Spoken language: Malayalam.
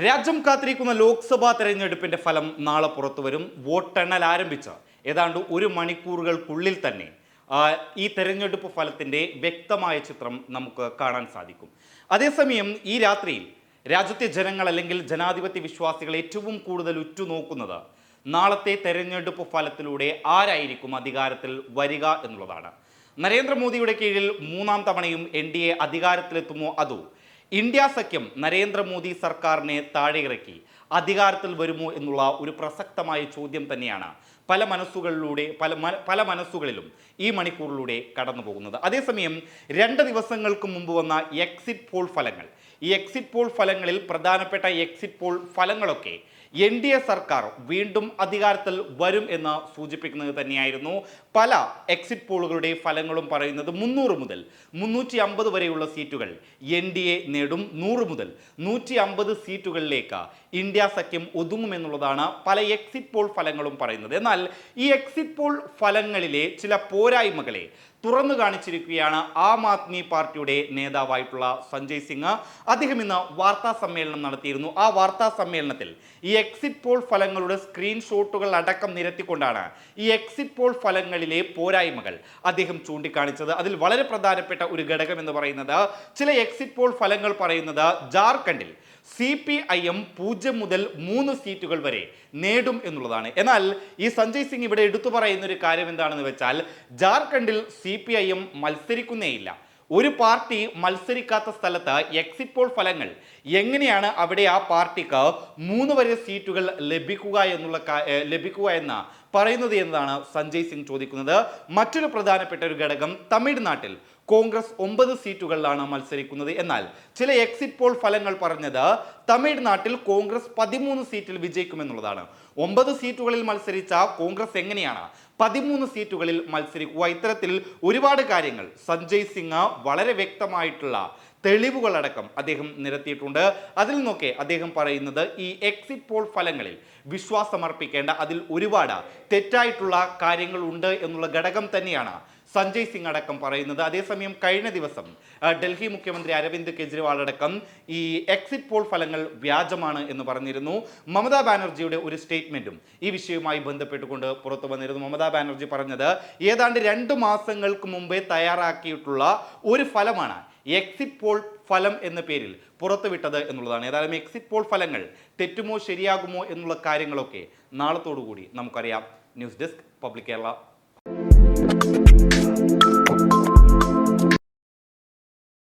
രാജ്യം കാത്തിരിക്കുന്ന ലോക്സഭാ തെരഞ്ഞെടുപ്പിന്റെ ഫലം നാളെ പുറത്തുവരും. വോട്ടെണ്ണൽ ആരംഭിച്ച ഏതാണ്ട് ഒരു മണിക്കൂറുകൾക്കുള്ളിൽ തന്നെ ഈ തെരഞ്ഞെടുപ്പ് ഫലത്തിന്റെ വ്യക്തമായ ചിത്രം നമുക്ക് കാണാൻ സാധിക്കും. അതേസമയം ഈ രാത്രിയിൽ രാജ്യത്തെ ജനങ്ങൾ അല്ലെങ്കിൽ ജനാധിപത്യ വിശ്വാസികൾ ഏറ്റവും കൂടുതൽ ഉറ്റുനോക്കുന്നത് നാളത്തെ തെരഞ്ഞെടുപ്പ് ഫലത്തിലൂടെ ആരായിരിക്കും അധികാരത്തിൽ വരിക എന്നുള്ളതാണ്. നരേന്ദ്രമോദിയുടെ കീഴിൽ മൂന്നാം തവണയും NDA അധികാരത്തിലെത്തുമോ, അതോ ഇന്ത്യ സഖ്യം നരേന്ദ്രമോദി സർക്കാരിനെ താഴെയിറക്കി അധികാരത്തിൽ വരുമോ എന്നുള്ള ഒരു പ്രസക്തമായ ചോദ്യം തന്നെയാണ് പല മനസ്സുകളിലും ഈ മണിക്കൂറിലൂടെ കടന്നു പോകുന്നത്. അതേസമയം 2 ദിവസങ്ങൾക്ക് മുമ്പ് വന്ന എക്സിറ്റ് പോൾ ഫലങ്ങൾ, ഈ എക്സിറ്റ് പോൾ ഫലങ്ങളിൽ പ്രധാനപ്പെട്ട എക്സിറ്റ് പോൾ ഫലങ്ങളൊക്കെ NDA സർക്കാർ വീണ്ടും അധികാരത്തിൽ വരും എന്ന് സൂചിപ്പിക്കുന്നത് തന്നെയായിരുന്നു. പല എക്സിറ്റ് പോളുകളുടെ ഫലങ്ങളും പറയുന്നത് 300 മുതൽ 350 വരെയുള്ള സീറ്റുകൾ NDA നേടും, 100 മുതൽ 150 സീറ്റുകളിലേക്ക് ഇന്ത്യ സഖ്യം ഒതുങ്ങുമെന്നുള്ളതാണ് പല എക്സിറ്റ് പോൾ ഫലങ്ങളും പറയുന്നത്. എന്നാൽ ഈ എക്സിറ്റ് പോൾ ഫലങ്ങളിലെ ചില പോരായ്മകളെ തുറന്നു കാണിച്ചിരിക്കുകയാണ് ആം ആദ്മി പാർട്ടിയുടെ നേതാവായിട്ടുള്ള സഞ്ജയ് സിംഗ്. അദ്ദേഹം ഇന്ന് വാർത്താ സമ്മേളനം നടത്തിയിരുന്നു. ആ വാർത്താ സമ്മേളനത്തിൽ ഈ എക്സിറ്റ് പോൾ ഫലങ്ങളുടെ സ്ക്രീൻഷോട്ടുകൾ അടക്കം നിരത്തിക്കൊണ്ടാണ് ഈ എക്സിറ്റ് പോൾ ഫലങ്ങളിലെ പോരായ്മകൾ അദ്ദേഹം ചൂണ്ടിക്കാണിച്ചത്. അതിൽ വളരെ പ്രധാനപ്പെട്ട ഒരു ഘടകം എന്ന് പറയുന്നത്, ചില എക്സിറ്റ് പോൾ ഫലങ്ങൾ പറയുന്നത് ജാർഖണ്ഡിൽ CPIM 0 മുതൽ 3 സീറ്റുകൾ വരെ നേടും എന്നുള്ളതാണ്. എന്നാൽ ഈ സഞ്ജയ് സിംഗ് ഇവിടെ എടുത്തു പറയുന്ന ഒരു കാര്യം എന്താണെന്ന് വെച്ചാൽ, ജാർഖണ്ഡിൽ CPIM മത്സരിക്കുന്നേയില്ല. ഒരു പാർട്ടി മത്സരിക്കാത്ത സ്ഥലത്ത് എക്സിറ്റ് പോൾ ഫലങ്ങൾ എങ്ങനെയാണ് അവിടെ ആ പാർട്ടിക്ക് 3 വരെ സീറ്റുകൾ ലഭിക്കുക എന്ന് പറയുന്നത് എന്നതാണ് സഞ്ജയ് സിംഗ് ചോദിക്കുന്നത്. മറ്റൊരു പ്രധാനപ്പെട്ട ഒരു ഘടകം, തമിഴ്നാട്ടിൽ കോൺഗ്രസ് 9 സീറ്റുകളിലാണ് മത്സരിക്കുന്നത്. എന്നാൽ ചില എക്സിറ്റ് പോൾ ഫലങ്ങൾ പറഞ്ഞത് തമിഴ്നാട്ടിൽ കോൺഗ്രസ് 13 സീറ്റിൽ വിജയിക്കുമെന്നുള്ളതാണ്. 9 സീറ്റുകളിൽ മത്സരിച്ച കോൺഗ്രസ് എങ്ങനെയാണ് 13 സീറ്റുകളിൽ മത്സരിക്കുക? ഇത്തരത്തിൽ ഒരുപാട് കാര്യങ്ങൾ സഞ്ജയ് സിംഗ് വളരെ വ്യക്തമായിട്ടുള്ള തെളിവുകളടക്കം അദ്ദേഹം നിരത്തിയിട്ടുണ്ട്. അതിൽ നിന്നൊക്കെ അദ്ദേഹം പറയുന്നത്, ഈ എക്സിറ്റ് പോൾ ഫലങ്ങളിൽ വിശ്വാസമർപ്പിക്കേണ്ട, അതിൽ ഒരുപാട് തെറ്റായിട്ടുള്ള കാര്യങ്ങളുണ്ട് എന്നുള്ള ഘടകം തന്നെയാണ് സഞ്ജയ് സിംഗ് അടക്കം പറയുന്നത്. അതേസമയം കഴിഞ്ഞ ദിവസം ഡൽഹി മുഖ്യമന്ത്രി അരവിന്ദ് കെജ്രിവാൾ അടക്കം ഈ എക്സിറ്റ് പോൾ ഫലങ്ങൾ വ്യാജമാണ് എന്ന് പറഞ്ഞിരുന്നു. മമതാ ബാനർജിയുടെ ഒരു സ്റ്റേറ്റ്മെന്റും ഈ വിഷയവുമായി ബന്ധപ്പെട്ടുകൊണ്ട് പുറത്തു വന്നിരുന്നു. മമതാ ബാനർജി പറഞ്ഞത്, ഏതാണ്ട് 2 മാസങ്ങൾക്ക് മുമ്പേ തയ്യാറാക്കിയിട്ടുള്ള ഒരു ഫലമാണ് എക്സിറ്റ് പോൾ ഫലം എന്ന പേരിൽ പുറത്തുവിട്ടത് എന്നുള്ളതാണ്. ഏതായാലും എക്സിറ്റ് പോൾ ഫലങ്ങൾ തെറ്റുമോ ശരിയാകുമോ എന്നുള്ള കാര്യങ്ങളൊക്കെ നാളത്തോടുകൂടി നമുക്കറിയാം. News desk public Kerala.